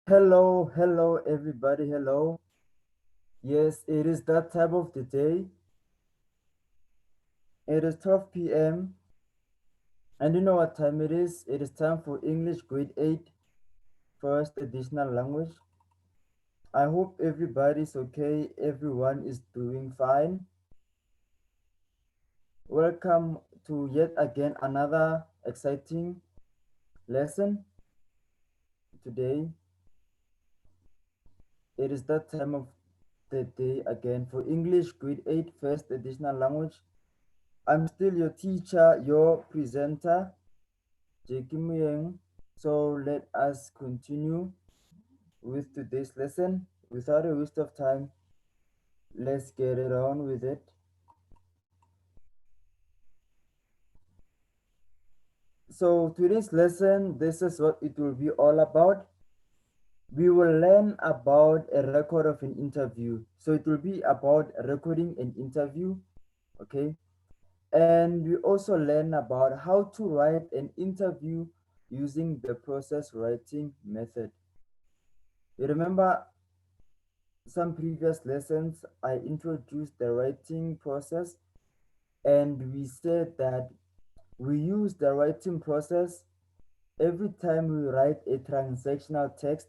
Hello, everybody. Hello. Yes, it is that time of the day. It is 12 p.m. And you know what time it is? It is time for English Grade 8 First Additional Language. I hope everybody's okay. Everyone is doing fine. Welcome to yet again another exciting lesson today. It is that time of the day again for English Grade 8 First Additional Language. I'm still your teacher, your presenter, Jake Muyeng. So let us continue with today's lesson. Without a waste of time, let's get it on with it. So today's lesson, this is what it will be all about. We will learn about a record of an interview. So it will be about recording an interview, okay? And we also learn about how to write an interview using the process writing method. You remember some previous lessons, I introduced the writing process, and we said that we use the writing process every time we write a transactional text.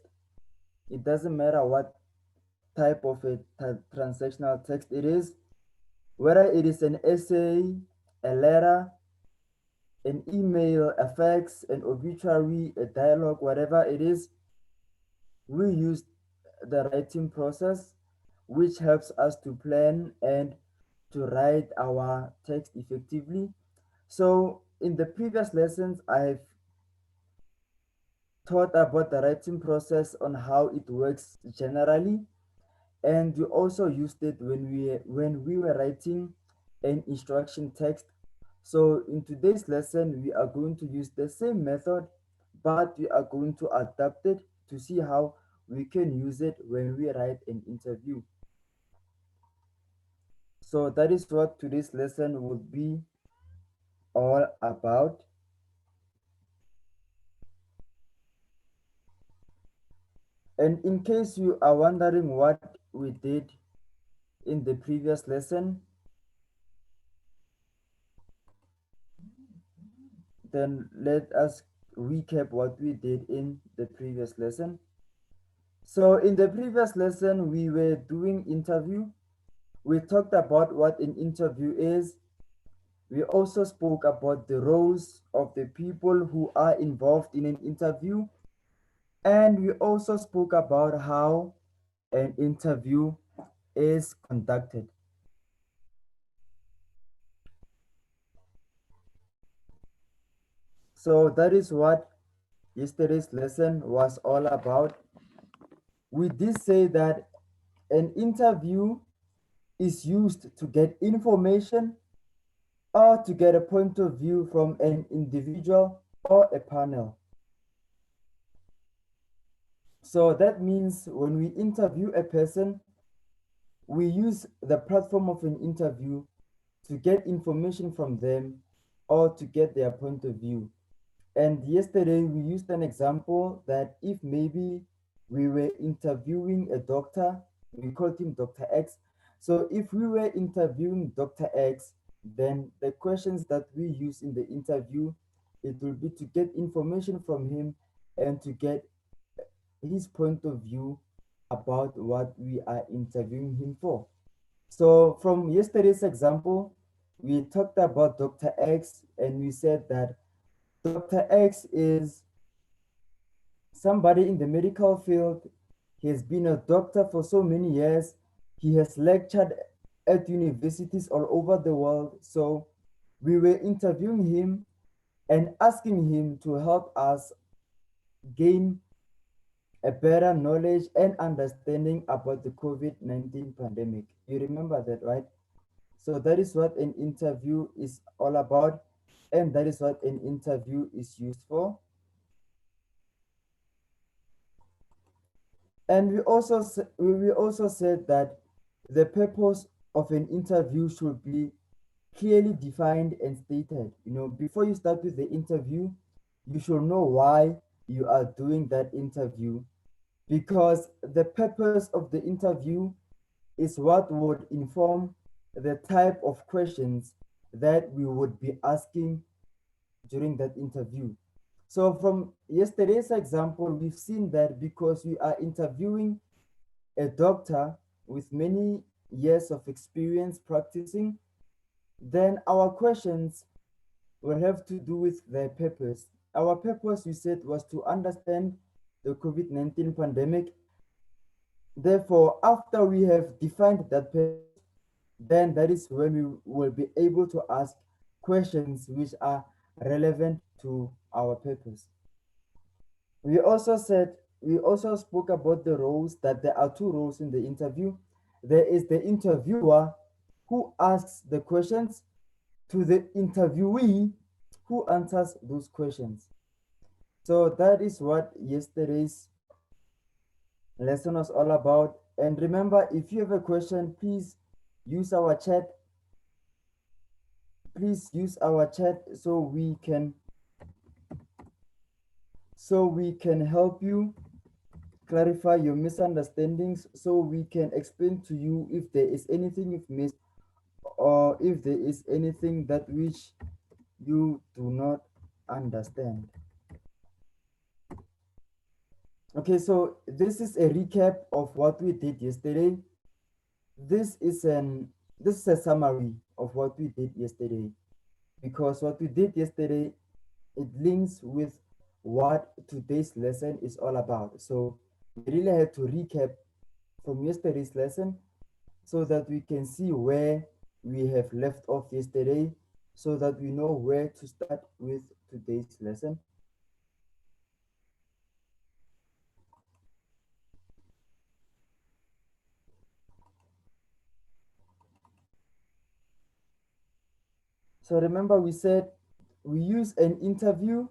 It doesn't matter what type of a transactional text it is, whether it is an essay, a letter, an email, a fax, an obituary, a dialogue, whatever it is, we use the writing process, which helps us to plan and to write our text effectively. So in the previous lessons, I've taught about the writing process on how it works generally, and we also used it when we were writing an instruction text. So in today's lesson, we are going to use the same method, but we are going to adapt it to see how we can use it when we write an interview. So that is what today's lesson would be all about. And in case you are wondering what we did in the previous lesson, then let us recap what we did in the previous lesson. So in the previous lesson, we were doing interview. We talked about what an interview is. We also spoke about the roles of the people who are involved in an interview. And we also spoke about how an interview is conducted. So that is what yesterday's lesson was all about. We did say that an interview is used to get information or to get a point of view from an individual or a panel. So that means when we interview a person, we use the platform of an interview to get information from them or to get their point of view. And yesterday we used an example that if maybe we were interviewing a doctor, we called him Dr. X. So if we were interviewing Dr. X, then the questions that we use in the interview, it will be to get information from him and to get his point of view about what we are interviewing him for. So from yesterday's example, we talked about Dr. X and we said that Dr. X is somebody in the medical field. He has been a doctor for so many years. He has lectured at universities all over the world. So we were interviewing him and asking him to help us gain a better knowledge and understanding about the COVID-19 pandemic. You remember that, right? So that is what an interview is all about, and that is what an interview is used for. And we also said that the purpose of an interview should be clearly defined and stated. You know, before you start with the interview, you should know why you are doing that interview. because the purpose of the interview is what would inform the type of questions that we would be asking during that interview. So, from yesterday's example, we've seen that because we are interviewing a doctor with many years of experience practicing, then our questions will have to do with their purpose. Our purpose, we said, was to understand the COVID-19 pandemic. Therefore, after we have defined that purpose, then that is when we will be able to ask questions which are relevant to our purpose. We also spoke about the roles, that there are two roles in the interview. There is the interviewer who asks the questions to the interviewee who answers those questions. So that is what yesterday's lesson was all about. And remember, if you have a question, please use our chat. Please use our chat so we can help you clarify your misunderstandings, so we can explain to you if there is anything you've missed, or if there is anything that which you do not understand. Okay, so this is a recap of what we did yesterday. This is an this is a summary of what we did yesterday, because what we did yesterday, it links with what today's lesson is all about. So we really had to recap from yesterday's lesson so that we can see where we have left off yesterday, so that we know where to start with today's lesson. So remember, we said we use an interview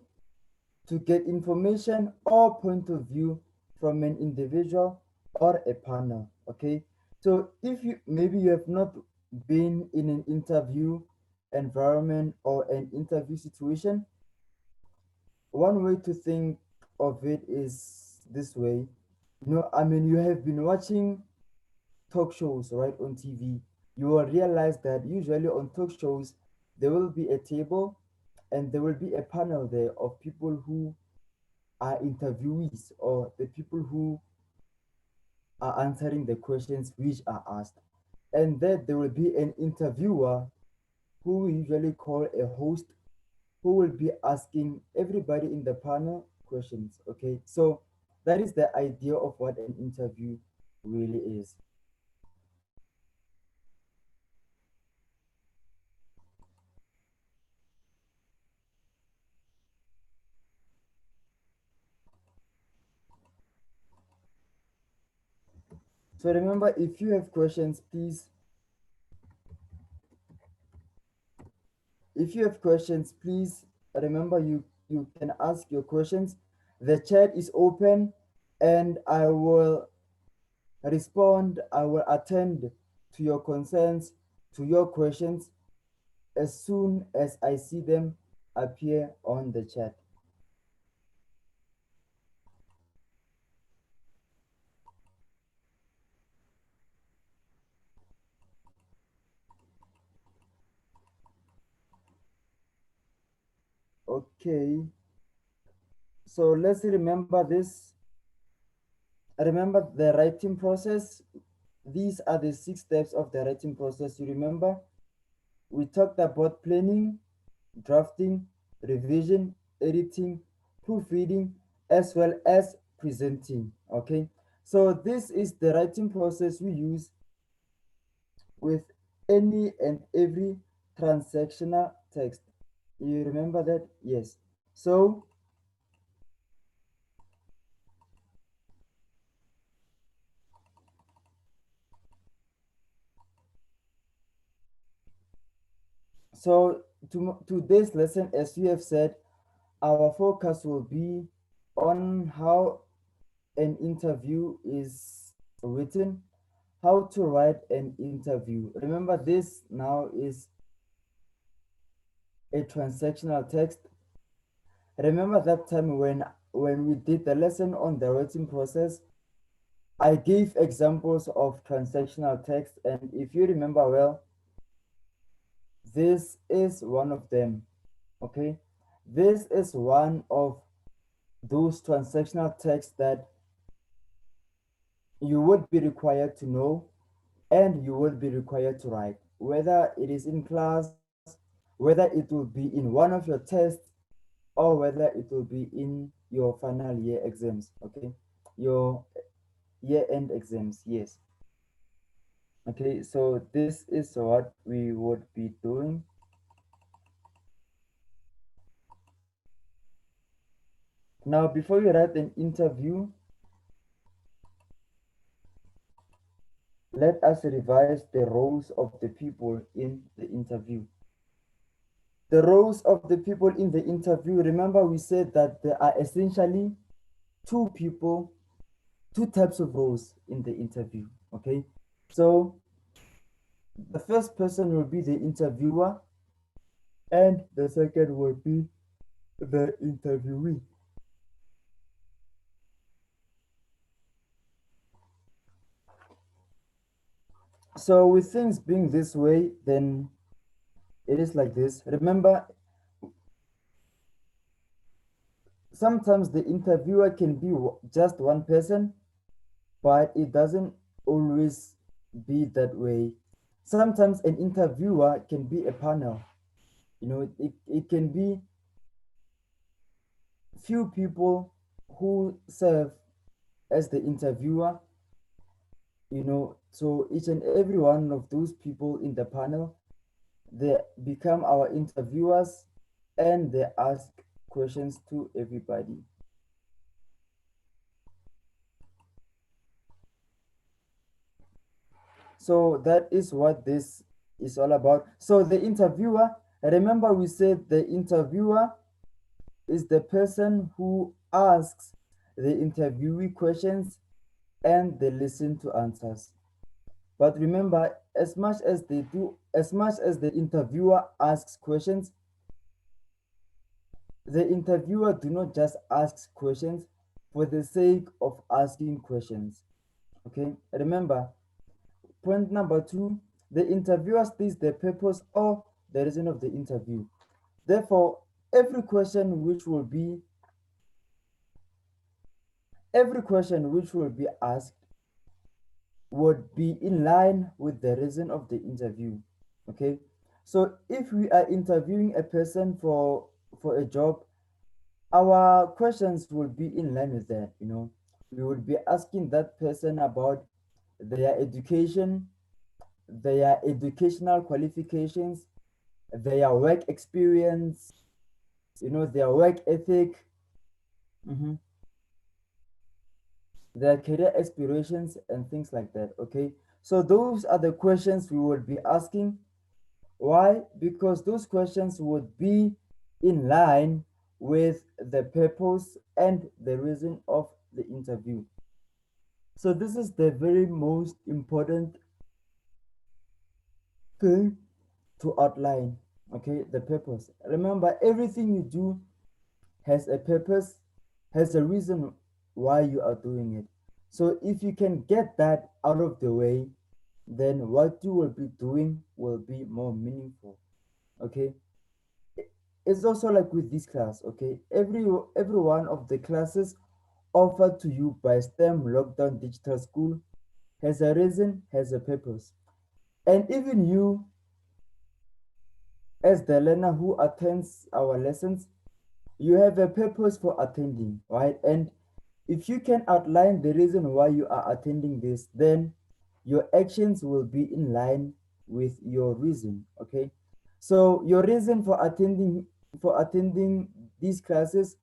to get information or point of view from an individual or a panel. Okay, so if you maybe you have not been in an interview environment or an interview situation, one way to think of it is this way. I mean, you have been watching talk shows, right, on TV. You will realize that usually on talk shows, there will be a table and there will be a panel there of people who are interviewees, or the people who are answering the questions which are asked. And then there will be an interviewer who we usually call a host, who will be asking everybody in the panel questions. Okay, so that is the idea of what an interview really is. So remember, if you have questions, please remember, you can ask your questions. The chat is open, and I will respond. I will attend to your concerns, to your questions, as soon as I see them appear on the chat. Okay, so let's remember this. Remember the writing process. These are the 6 steps of the writing process. You remember, we talked about planning, drafting, revision, editing, proofreading, as well as presenting. Okay, so this is the writing process we use with any and every transactional text. You remember that? Yes. So, today's lesson, as we have said, our focus will be on how an interview is written, how to write an interview. Remember, this now is a transactional text. Remember that time when we did the lesson on the writing process, I gave examples of transactional text, and if you remember well, this is one of them. Okay, this is one of those transactional texts that you would be required to know and you will be required to write, whether it is in class, whether it will be in one of your tests, or whether it will be in your final year exams, okay? Your year end exams, yes. Okay, so this is what we would be doing. Now, before you write an interview, let us revise the roles of the people in the interview. The roles of the people in the interview, remember we said that there are essentially two people, two types of roles in the interview, okay? So the first person will be the interviewer and the second will be the interviewee. So with things being this way, then it is like this. Remember, sometimes the interviewer can be just one person, but it doesn't always be that way. Sometimes an interviewer can be a panel. It can be few people who serve as the interviewer, so each and every one of those people in the panel, they become our interviewers and they ask questions to everybody. So that is what this is all about. So the interviewer, remember we said the interviewer is the person who asks the interviewee questions and they listen to answers. But remember, as much as the interviewer asks questions, the interviewer do not just ask questions for the sake of asking questions. Okay, remember, point number two, the interviewer states the purpose or the reason of the interview. Therefore, every question which will be every question which will be asked would be in line with the reason of the interview. Okay, so if we are interviewing a person for a job, our questions will be in line with that. We will be asking that person about their education, their educational qualifications, their work experience, their work ethic, mhm, their career aspirations, and things like that. Okay, so those are the questions we would be asking. Why? Because those questions would be in line with the purpose and the reason of the interview. So this is the very most important thing to outline, okay? The purpose. Remember, everything you do has a purpose, has a reason why you are doing it. So if you can get that out of the way, then what you will be doing will be more meaningful, okay? It's also like with this class, okay? Every one of the classes offered to you by STEM Lockdown Digital School has a reason, has a purpose. And even you, as the learner who attends our lessons, you have a purpose for attending, right? And if you can outline the reason why you are attending this, then your actions will be in line with your reason, okay? So your reason for attending these classes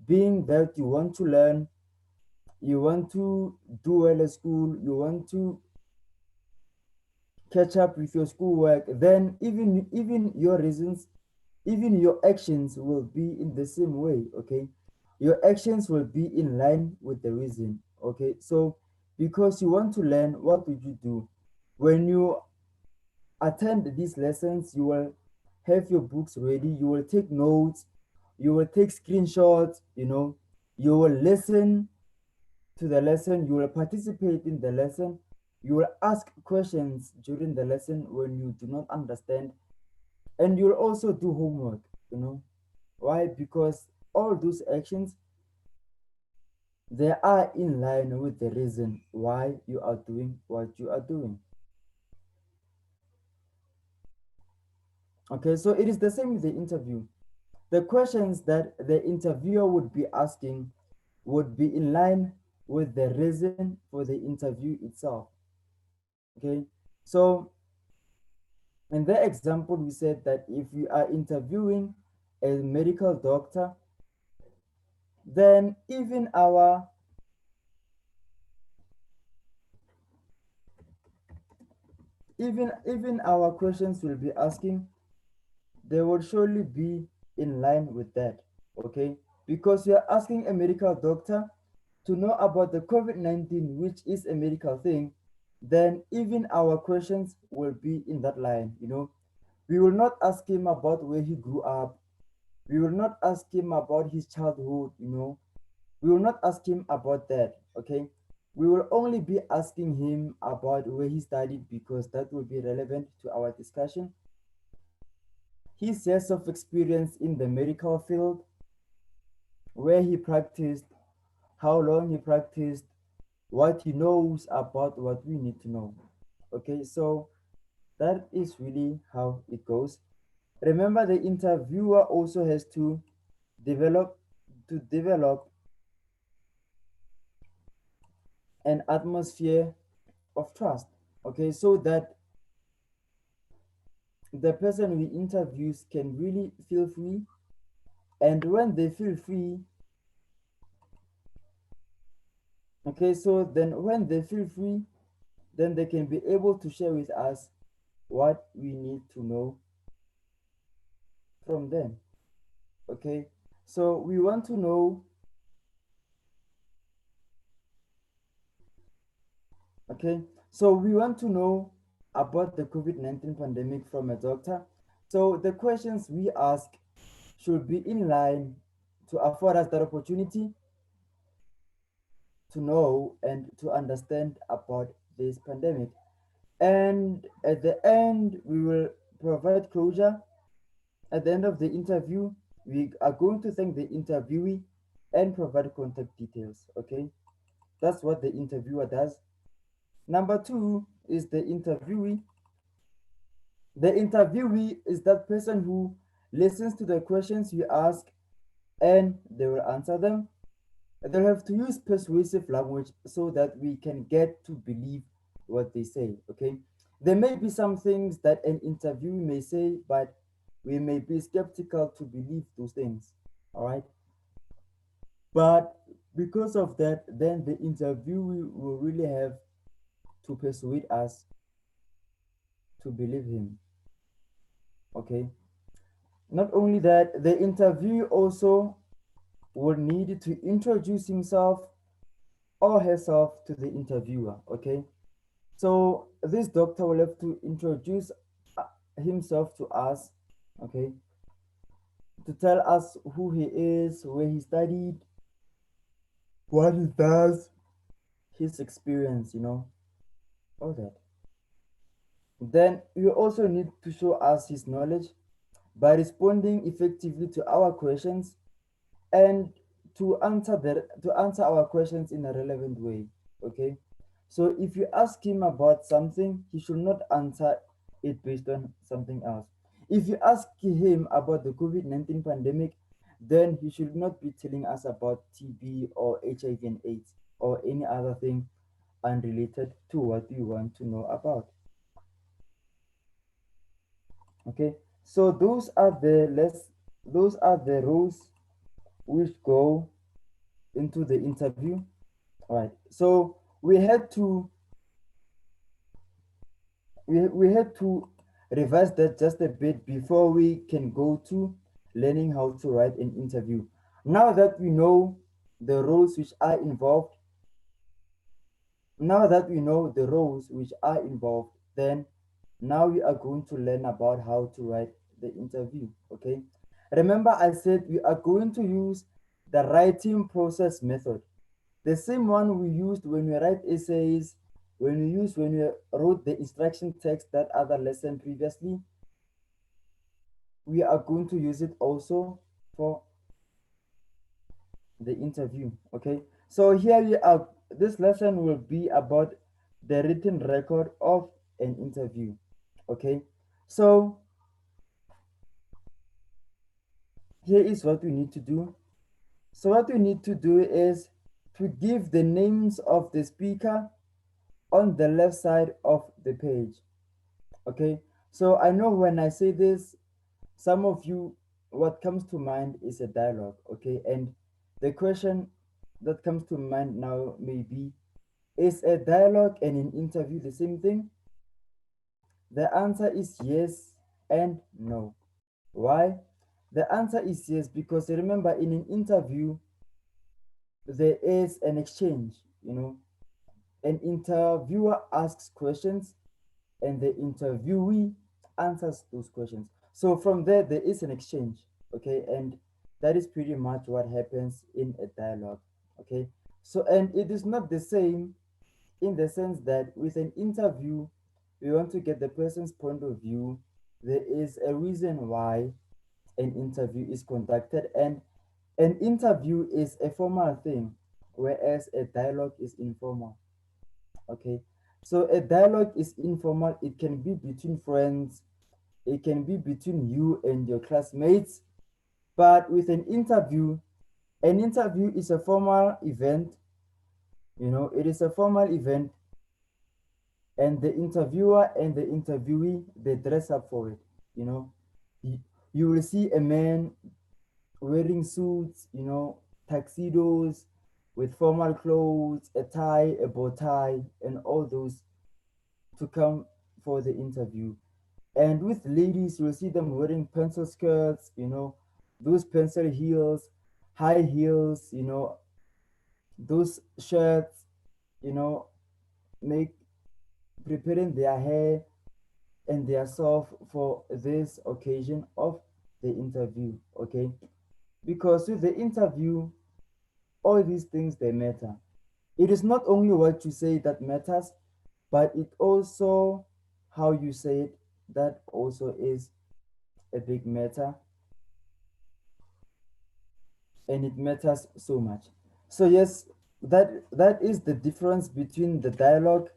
being that you want to learn, you want to do well at school, you want to catch up with your schoolwork, then even your reasons, even your actions will be in the same way, okay? Your actions will be in line with the reason, okay? So because you want to learn, what would you do? When you attend these lessons, you will have your books ready, you will take notes, you will take screenshots, you will listen to the lesson, you will participate in the lesson, you will ask questions during the lesson when you do not understand, and you'll also do homework, you know. Why? Because all those actions, they are in line with the reason why you are doing what you are doing. Okay, so it is the same with the interview. The questions that the interviewer would be asking would be in line with the reason for the interview itself. Okay, so in the example, we said that if we are interviewing a medical doctor, then even our questions will be asking, they will surely be in line with that. Okay, because we are asking a medical doctor to know about the COVID-19, which is a medical thing, then even our questions will be in that line. You know, we will not ask him about where he grew up. We will not ask him about his childhood. You know, we will not ask him about that. Okay, we will only be asking him about where he studied because that will be relevant to our discussion. His years of experience in the medical field, where he practiced, how long he practiced, what he knows about what we need to know. Okay, so that is really how it goes. Remember, the interviewer also has to develop develop an atmosphere of trust. Okay, so that the person we interviews can really feel free, and when they feel free, okay, so then when they feel free, then they can be able to share with us what we need to know from them. Okay, so we want to know, okay, so we want to know about the COVID-19 pandemic from a doctor. So the questions we ask should be in line to afford us that opportunity to know and to understand about this pandemic. And at the end, we will provide closure. At the end of the interview, we are going to thank the interviewee and provide contact details. Okay, that's what the interviewer does. Number two is the interviewee. The interviewee is that person who listens to the questions you ask and they will answer them. They'll have to use persuasive language so that we can get to believe what they say. Okay, there may be some things that an interviewee may say, but we may be skeptical to believe those things. All right, but because of that, then the interviewee will really have to persuade us to believe him. Okay, not only that, the interviewee also will need to introduce himself or herself to the interviewer. Okay, so this doctor will have to introduce himself to us. Okay, to tell us who he is, where he studied, what he does, his experience, all that. Then you also need to show us his knowledge by responding effectively to our questions and to answer our questions in a relevant way. Okay, so if you ask him about something, he should not answer it based on something else. If you ask him about the COVID-19 pandemic, then he should not be telling us about TB or HIV and AIDS or any other thing unrelated to what we want to know about. Okay, so those are the rules which go into the interview. All right, so we had to revise that just a bit before we can go to learning how to write an interview. Now that we know the roles which are involved, now that we know the roles which are involved, then now we are going to learn about how to write the interview. Okay, remember I said we are going to use the writing process method. The same one we used when we write essays, when we wrote the instruction text that other lesson previously, we are going to use it also for the interview. Okay, so here we are. This lesson will be about the written record of an interview. Okay, so here is what we need to do. So what we need to do is to give the names of the speaker on the left side of the page. Okay, so I know when I say this, some of you, what comes to mind is a dialogue. Okay, and the question that comes to mind now may be, is a dialogue and an interview the same thing? The answer is yes and no. Why? The answer is yes, because remember, in an interview there is an exchange. An interviewer asks questions and the interviewee answers those questions. So from there is an exchange. Okay, and that is pretty much what happens in a dialogue. Okay, so and it is not the same in the sense that with an interview, we want to get the person's point of view. There is a reason why an interview is conducted, and an interview is a formal thing, whereas a dialogue is informal. Okay, so a dialogue is informal. It can be between friends, it can be between you and your classmates, but with an interview is a formal event. It is a formal event, and the interviewer and the interviewee, they dress up for it. you know you, you will see a man wearing suits, tuxedos, with formal clothes, a tie, a bow tie, and all those to come for the interview. And with ladies, you'll see them wearing pencil skirts, those pencil heels, high heels, those shirts, you know, make preparing their hair and their self for this occasion of the interview. Okay, because with the interview, all these things, they matter. It is not only what you say that matters, but it also how you say it, that also is a big matter, and it matters so much. So yes, that is the difference between the dialogue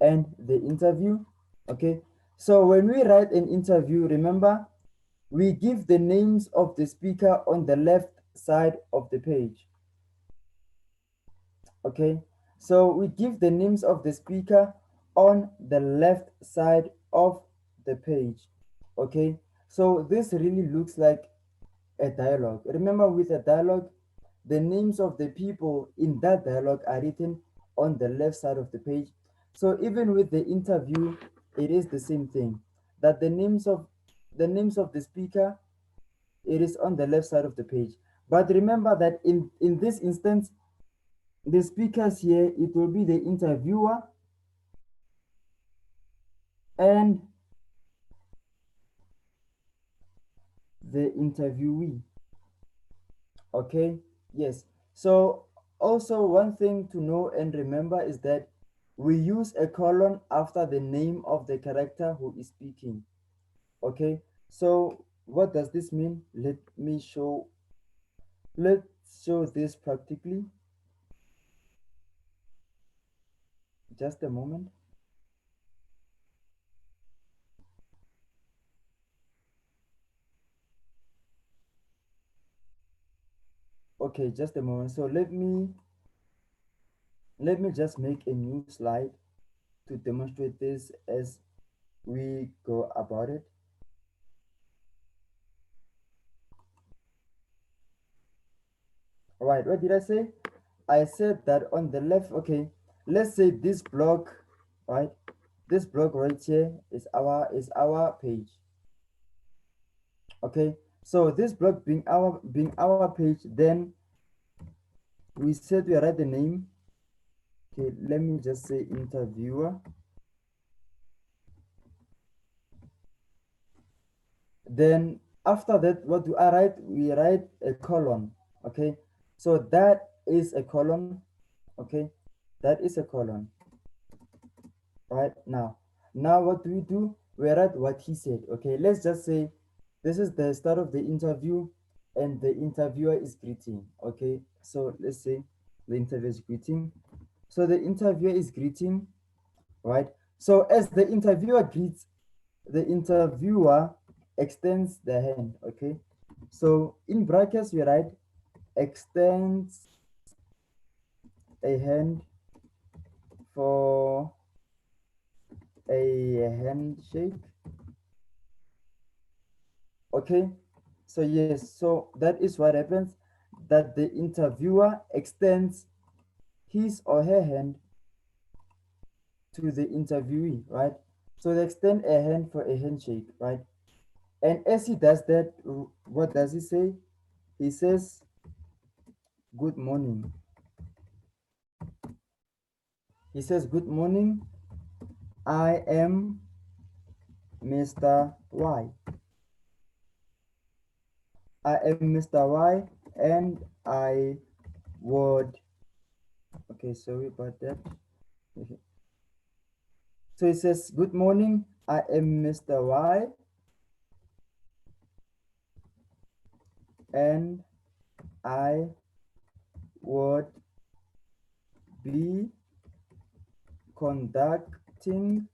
and the interview. Okay, so when we write an interview, remember, we give the names of the speaker on the left side of the page. Okay, so we give the names of the speaker on the left side of the page. Okay, so this really looks like a dialogue. Remember, with a dialogue, the names of the people in that dialogue are written on the left side of the page. So even with the interview, it is the same thing, that the names of the speaker, it is on the left side of the page. But remember that in this instance, the speakers here, it will be the interviewer and the interviewee. Okay, yes. So also one thing to know and remember is that we use a colon after the name of the character who is speaking. Okay, so what does this mean? Let's show this practically. Just a moment. Okay, just a moment. So let me just make a new slide to demonstrate this as we go about it. All right, what did I say? I said that on the left. Okay, let's say this block, right? This block right here is our page. Okay, so this block being our page, then we said we write the name. Okay, let me just say interviewer. Then after that, what do I write? We write a colon. Okay, so that is a colon. Okay, that is a colon. Right now what do? We write what he said. Okay, let's just say this is the start of the interview and the interviewer is greeting. Okay, so let's say the interviewer is greeting. So the interviewer is greeting, right? So as the interviewer greets, the interviewer extends the hand. Okay, so in brackets we write extends a hand for a handshake. Okay, so yes, so that is what happens, that the interviewer extends his or her hand to the interviewee, right? So they extend a hand for a handshake, right? And as he does that, what does he say? He says, good morning. He says, good morning. I am Mr. Y. I am Mr. Y, and I would, okay, sorry about that. So he says, good morning. I am Mr. Y, and I would be conducting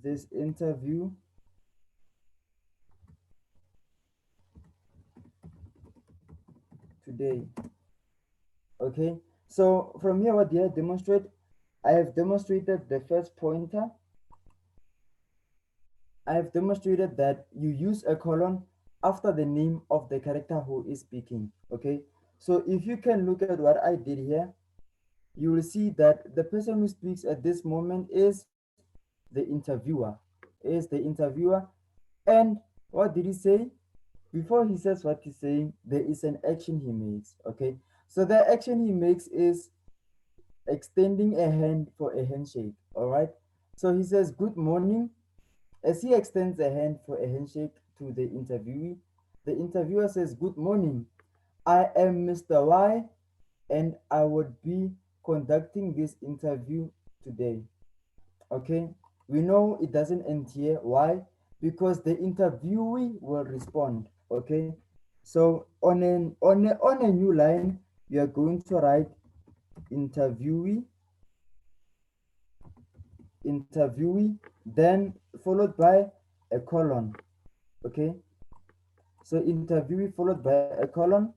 this interview today. Okay, so from here, what did I demonstrate? I have demonstrated the first pointer. I have demonstrated that you use a colon after the name of the character who is speaking. Okay, so if you can look at what I did here, you will see that the person who speaks at this moment is the interviewer, and what did he say? Before he says what he's saying, there is an action he makes. Okay, so the action he makes is extending a hand for a handshake. All right, so he says good morning. As he extends a hand for a handshake to the interviewee, the interviewer says, good morning. I am Mr. Y, and I would be conducting this interview today. Okay, we know it doesn't end here. Why? Because the interviewee will respond. Okay, so on a new line, we are going to write interviewee, interviewee, then followed by a colon. Okay, so interviewee followed by a colon.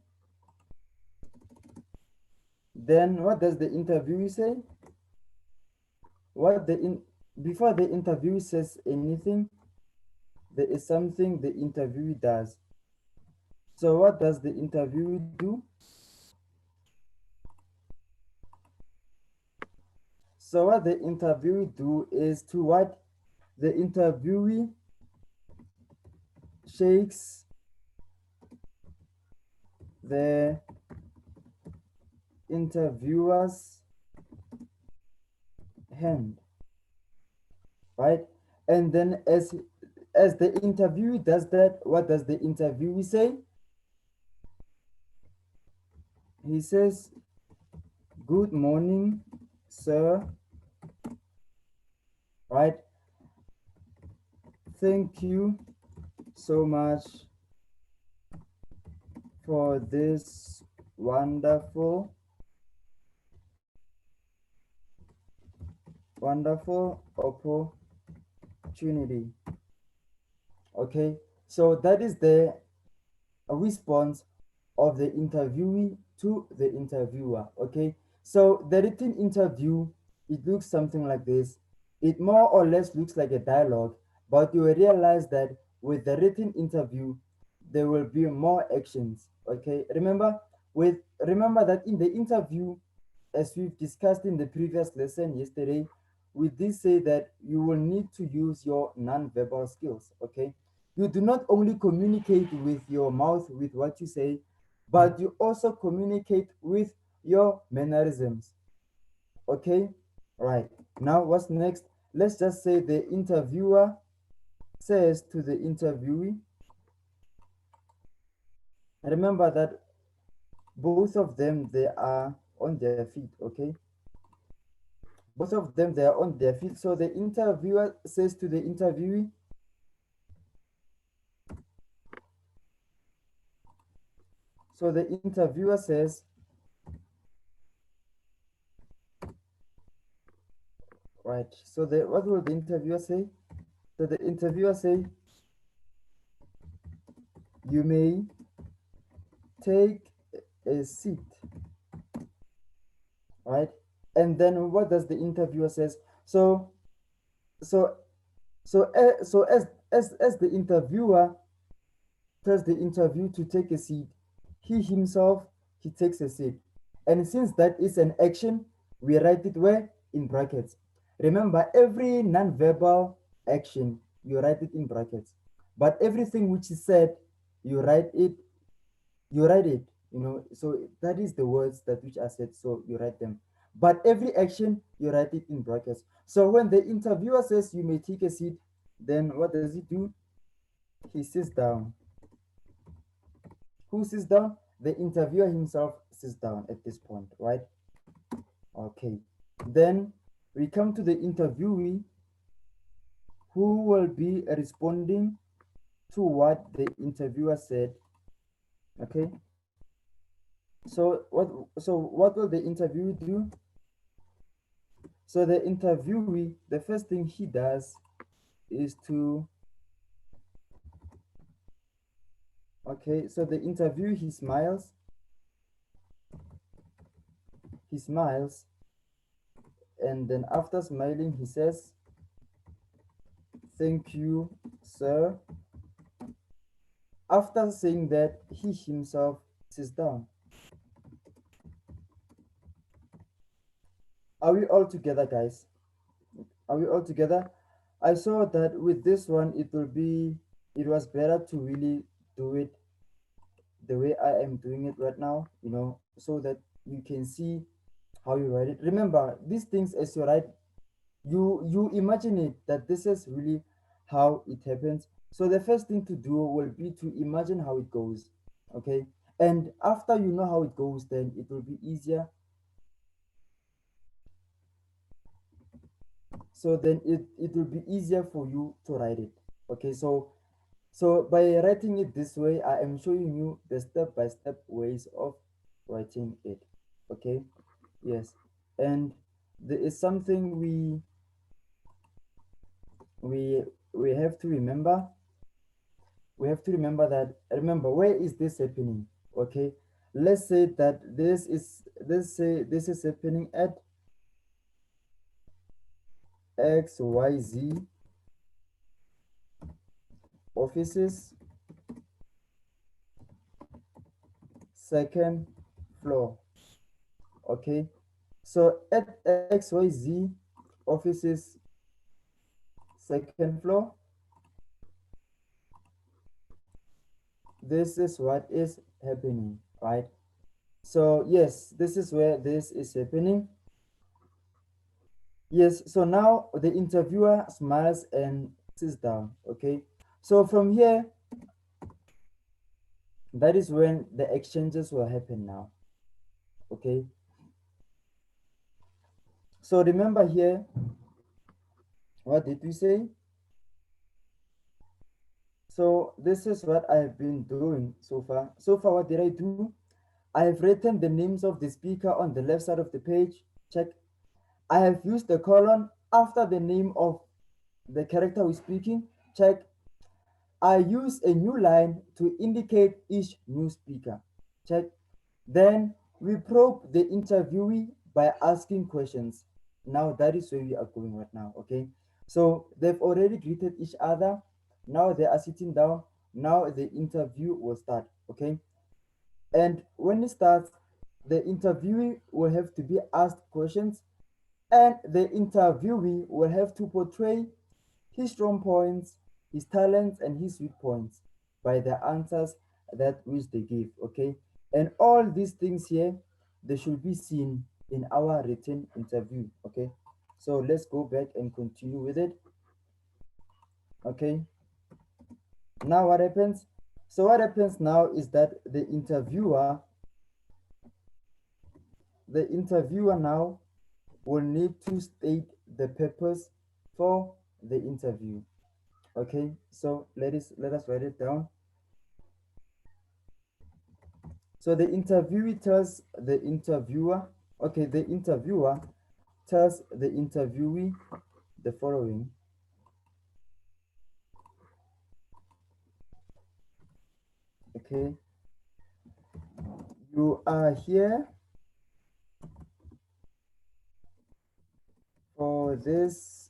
Then what does the interviewee say? What the in Before the interviewee says anything, there is something the interviewee does. So what does the interviewee do? So what the interviewee do is to what? The interviewee shakes the interviewer's hand, right? And then as the interviewee does that, what does the interviewee say? He says, good morning, sir, right? Thank you so much for this wonderful opportunity. Okay, so that is the response of the interviewee to the interviewer. Okay, so the written interview, it looks something like this. It more or less looks like a dialogue, but you will realize that with the written interview there will be more actions. Okay, remember that in the interview, as we've discussed in the previous lesson yesterday, we did say that you will need to use your non-verbal skills. Okay, you do not only communicate with your mouth with what you say, but you also communicate with your mannerisms. Okay, right. Now what's next? Let's just say the interviewer says to the interviewee, remember that both of them they are on their feet. Okay, both of them they are on their feet. So the interviewer says to the interviewee, so the interviewer says, right, so the what will the interviewer say? So the interviewer say, you may take a seat, right? And then what does the interviewer says? So so so as the interviewer tells the interview to take a seat, he himself he takes a seat. And since that is an action, we write it where? In brackets. Remember, every non-verbal action, you write it in brackets. But everything which is said, you write it, you write it, so that is the words that which are said, so you write them. But every action, you write it in brackets. So when the interviewer says you may take a seat, then what does he do? He sits down. Who sits down? The interviewer himself sits down at this point, right? Okay. Then we come to the interviewee who will be responding to what the interviewer said. Okay. So what will the interviewee do? So the interviewee, the first thing he does is to, okay, so the interview he smiles, and then after smiling, he says, "Thank you, sir." After saying that, he himself sits down. Are we all together, guys? Are we all together? I saw that with this one, it was better to really do it the way I am doing it right now, so that you can see how you write it. Remember, these things as you write, you imagine it that this is really how it happens. So the first thing to do will be to imagine how it goes. Okay. And after you know how it goes, then it will be easier. So then it will be easier for you to write it. Okay. So by writing it this way, I am showing you the step-by-step ways of writing it. Okay. Yes. And there is something we we have to remember. We have to remember that, remember, where is this happening? Okay. Let's say that this is happening at XYZ offices, second floor. Okay. So at XYZ offices, second floor, this is what is happening, right? So yes, this is where this is happening. Yes, so now the interviewer smiles and sits down. Okay. So from here, that is when the exchanges will happen now. Okay. So remember here, what did we say? So this is what I have been doing so far. So far, what did I do? I have written the names of the speaker on the left side of the page. Check. I have used the colon after the name of the character who's speaking. Check. I use a new line to indicate each new speaker. Check. Then we probe the interviewee by asking questions. Now that is where we are going right now. Okay. So they've already greeted each other. Now they are sitting down. Now the interview will start. Okay. And when it starts, the interviewee will have to be asked questions, and the interviewee will have to portray his strong points, his talents, and his weak points by the answers that which they give. Okay. And all these things here, they should be seen in our written interview. Okay. So let's go back and continue with it. Okay. Now what happens? So what happens now is that the interviewer the interviewer now will need to state the purpose for the interview. Okay, so let us write it down. So the interviewee tells the interviewer, okay, the interviewer tells the interviewee the following. Okay, you are here for this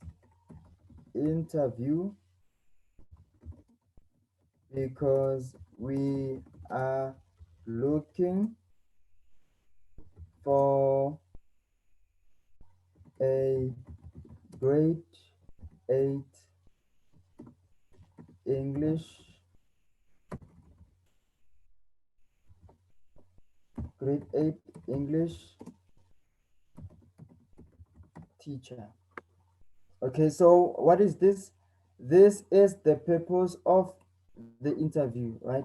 interview because we are looking for a grade 8 English, grade 8 English teacher. Okay, so what is this? This is the purpose of the interview, right?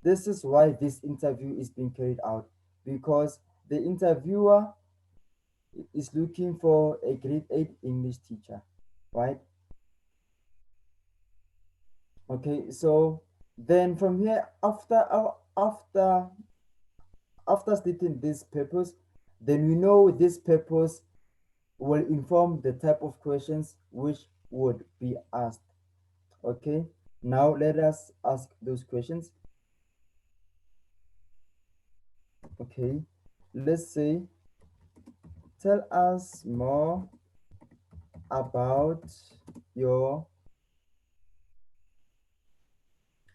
This is why this interview is being carried out, because the interviewer is looking for a grade 8 English teacher, right? Okay, so then from here, after stating this purpose, then we know this purpose will inform the type of questions which would be asked. Okay, now let us ask those questions. Okay, let's say, tell us more about your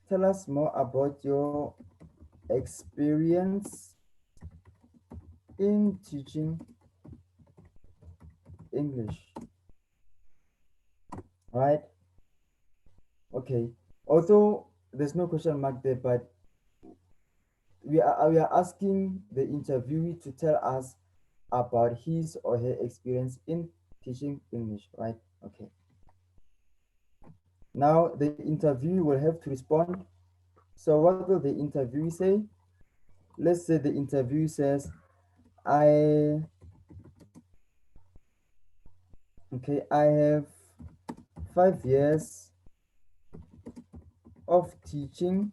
tell us more about your experience in teaching English, right? Okay, although there's no question mark there, but we are asking the interviewee to tell us about his or her experience in teaching English, right? Okay. Now the interviewee will have to respond. So what will the interviewee say? Let's say the interviewee says, I I have 5 years of teaching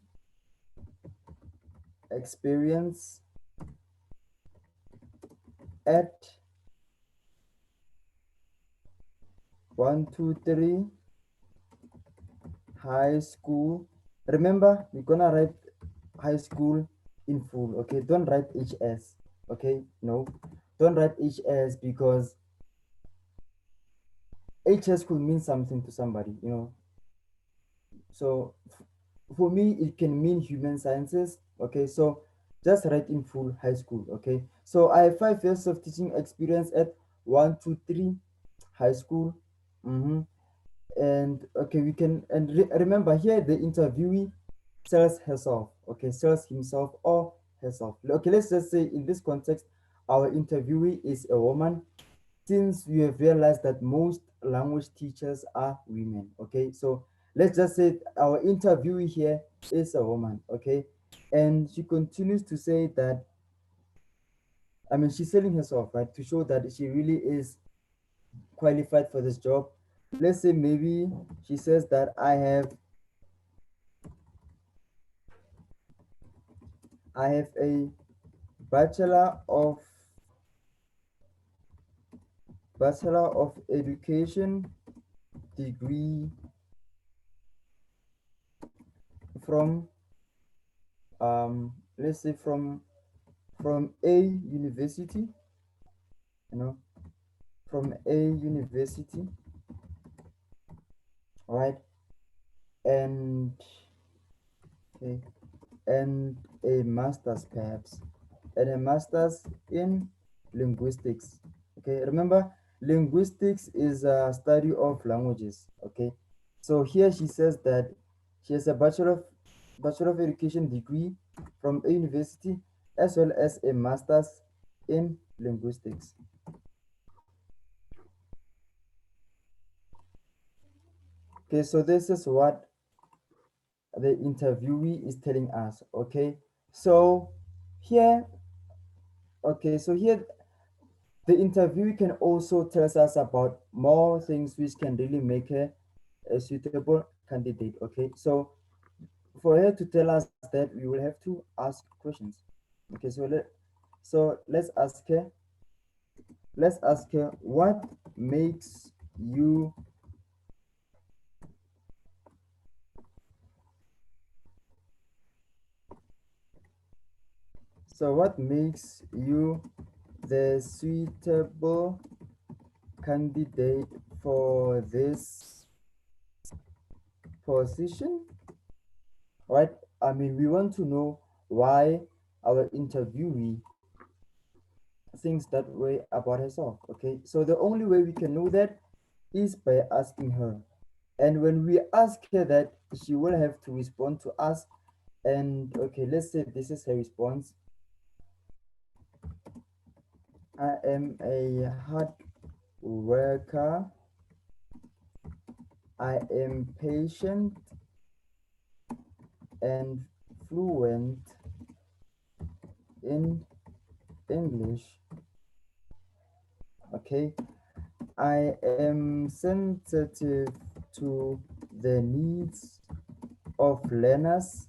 experience at 123 high school. Remember, we're gonna write high school in full. Okay, don't write HS. Okay, no, don't write HS, because HS could mean something to somebody, so for me it can mean human sciences. Okay, so just write in full high school. Okay, so I have 5 years of teaching experience at 123 high school. And okay, we can, and remember here the interviewee sells herself. Okay, sells himself or herself. Okay, let's just say in this context our interviewee is a woman, since we have realized that most language teachers are women. Okay, so let's just say our interviewee here is a woman. Okay, and she continues to say that, I mean, she's selling herself, right, to show that she really is qualified for this job. Let's say maybe she says that I have a bachelor of education degree from, let's say, from a university, you know from a university, right? And okay, and a master's, perhaps, and a master's in linguistics. Okay, remember, linguistics is a study of languages. Okay, so here she says that she has a bachelor of education degree from a university, as well as a master's in linguistics. Okay, so this is what the interviewee is telling us. Okay, so here, okay, so here The interview can also tell us about more things which can really make her a suitable candidate. Okay, so for her to tell us that, we will have to ask questions. Okay, let's ask her what makes you, what makes you the suitable candidate for this position, right? I mean, we want to know why our interviewee thinks that way about herself. Okay, so the only way we can know that is by asking her. And when we ask her that, she will have to respond to us. And okay, let's say this is her response. I am a hard worker. I am patient and fluent in English. Okay, I am sensitive to the needs of learners.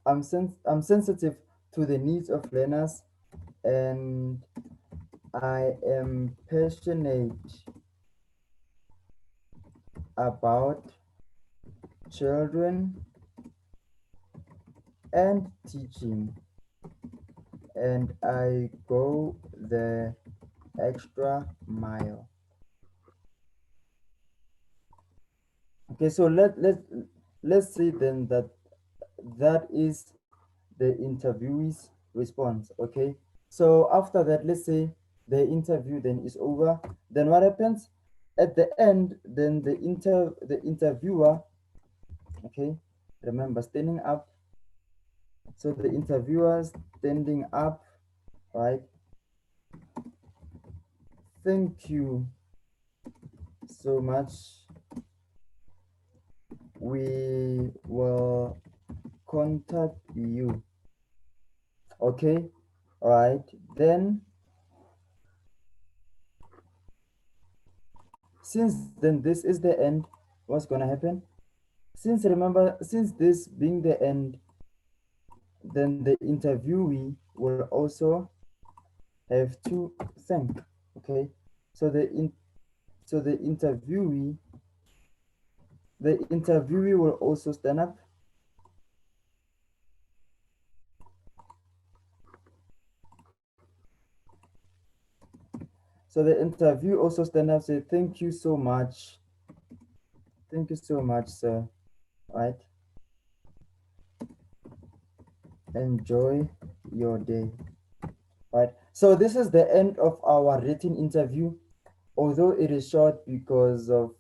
I'm sensitive to the needs of learners, and I am passionate about children and teaching, and I go the extra mile. Okay, so let's say then that that is the interviewee's response. Okay, so after that, let's say the interview then is over. Then what happens at the end? Then the interviewer, okay, remember standing up. So the interviewer standing up, right? Thank you so much. We will contact you. Okay, all right. Then since then this is the end, what's gonna happen? Since this being the end, then the interviewee will also have to thank. Okay, so the interviewee will also stand up. So the interview also stand up, say thank you so much. Thank you so much, sir. Right? Enjoy your day. Right? So this is the end of our written interview, although it is short because of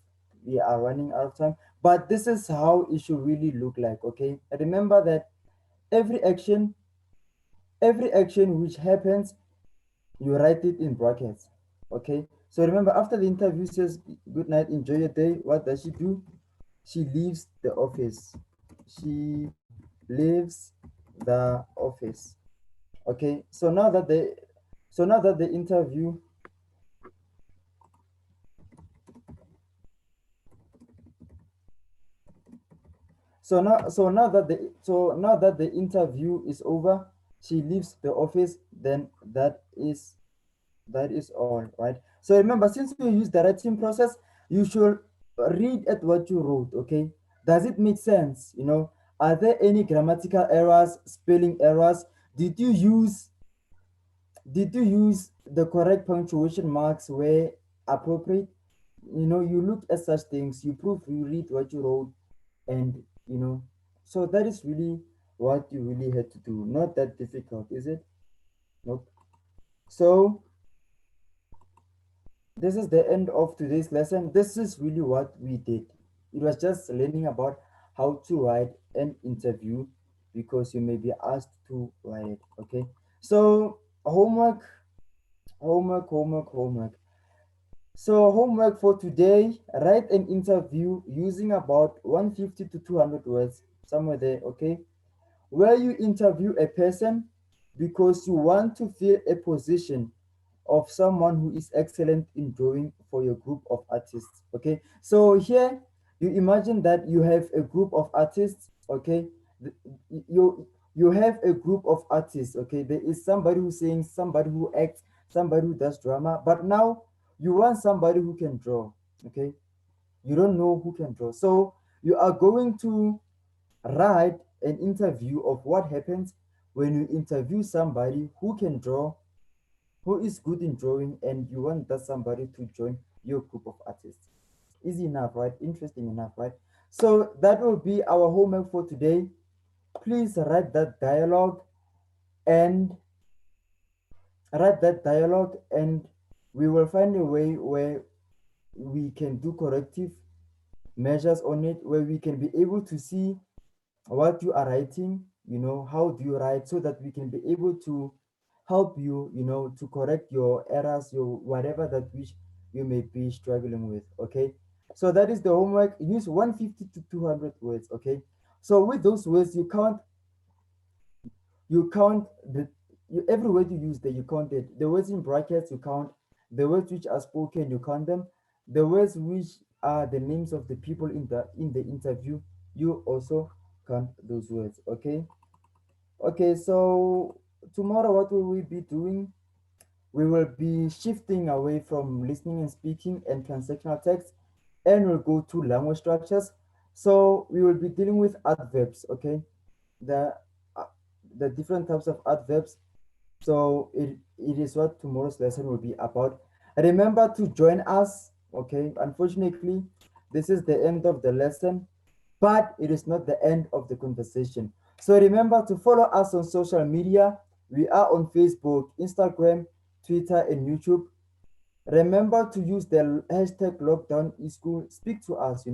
we are running out of time. But this is how it should really look like. Okay. Remember that every action, every action which happens, you write it in brackets. Okay. So remember, after the interview says good night, enjoy your day, what does she do? She leaves the office. She leaves the office. Okay. So now that the interview so now that the interview is over, she leaves the office. Then that is all, right? So remember, since you use the writing process, you should read at what you wrote. Okay, does it make sense? Are there any grammatical errors, spelling errors? Did you use the correct punctuation marks where appropriate? You look at such things, you read what you wrote, and so that is really what you really had to do. Not that difficult, is it? Nope. So this is the end of today's lesson. This is really what we did. It was just learning about how to write an interview, because you may be asked to write it. Okay, so homework, homework. So homework for today: write an interview using about 150 to 200 words, somewhere there. Okay, where you interview a person because you want to fill a position of someone who is excellent in drawing for your group of artists. Okay, so here you imagine that you have a group of artists. Okay, you have a group of artists. Okay, there is somebody who sings, somebody who acts, somebody who does drama, but now you want somebody who can draw. Okay, you don't know who can draw, so you are going to write an interview of what happens when you interview somebody who can draw, who is good in drawing, and you want that somebody to join your group of artists. Easy enough, right? Interesting enough, right? So that will be our homework for today. Please and write that dialogue, and we will find a way where we can do corrective measures on it, where we can be able to see what you are writing, how do you write, so that we can be able to help you, to correct your errors, your whatever that which you may be struggling with. Okay, so that is the homework. Use 150 to 200 words. Okay, so with those words you count every word you use there, you count it. The words in brackets you count, the words which are spoken you count them, the words which are the names of the people in the interview, you also count those words. Okay, okay, so tomorrow what will we be doing? We will be shifting away from listening and speaking and transactional text, and we'll go to language structures. So we will be dealing with adverbs. Okay, the uh, the different types of adverbs. So it is what tomorrow's lesson will be about. Remember to join us. Okay, unfortunately, this is the end of the lesson, but it is not the end of the conversation. So remember to follow us on social media. We are on Facebook, Instagram, Twitter, and YouTube. Remember to use the hashtag lockdown school. Speak to us,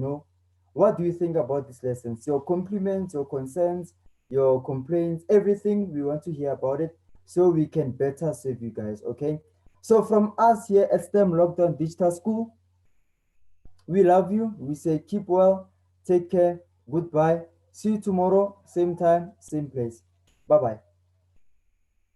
what do you think about these lessons? Your compliments, your concerns, your complaints, everything, we want to hear about it so we can better serve you guys. Okay, so from us here at STEM Lockdown Digital School, we love you. We say keep well, take care, goodbye. See you tomorrow, same time, same place. Bye bye.